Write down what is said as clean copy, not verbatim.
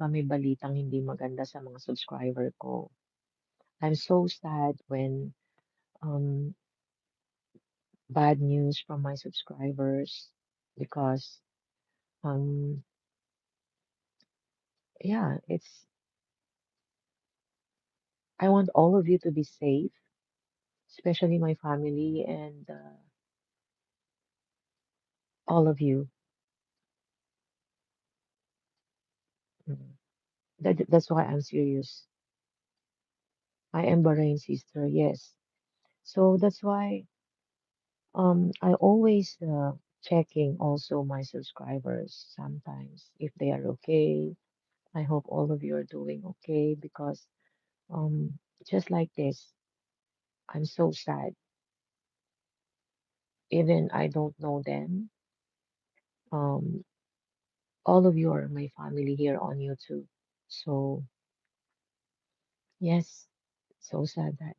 kapag may balitang hindi maganda sa mga subscriber ko. I'm so sad when um, bad news from my subscribers because um, yeah, I want all of you to be safe, especially my family and all of you. Mm. That's why I'm serious. I am Bahrain's sister, yes. So that's why I always checking also my subscribers sometimes if they are okay. I hope all of you are doing okay because um just like this, I'm so sad. Even I don't know them. Um, all of you are my family here on YouTube. So yes, so sad that.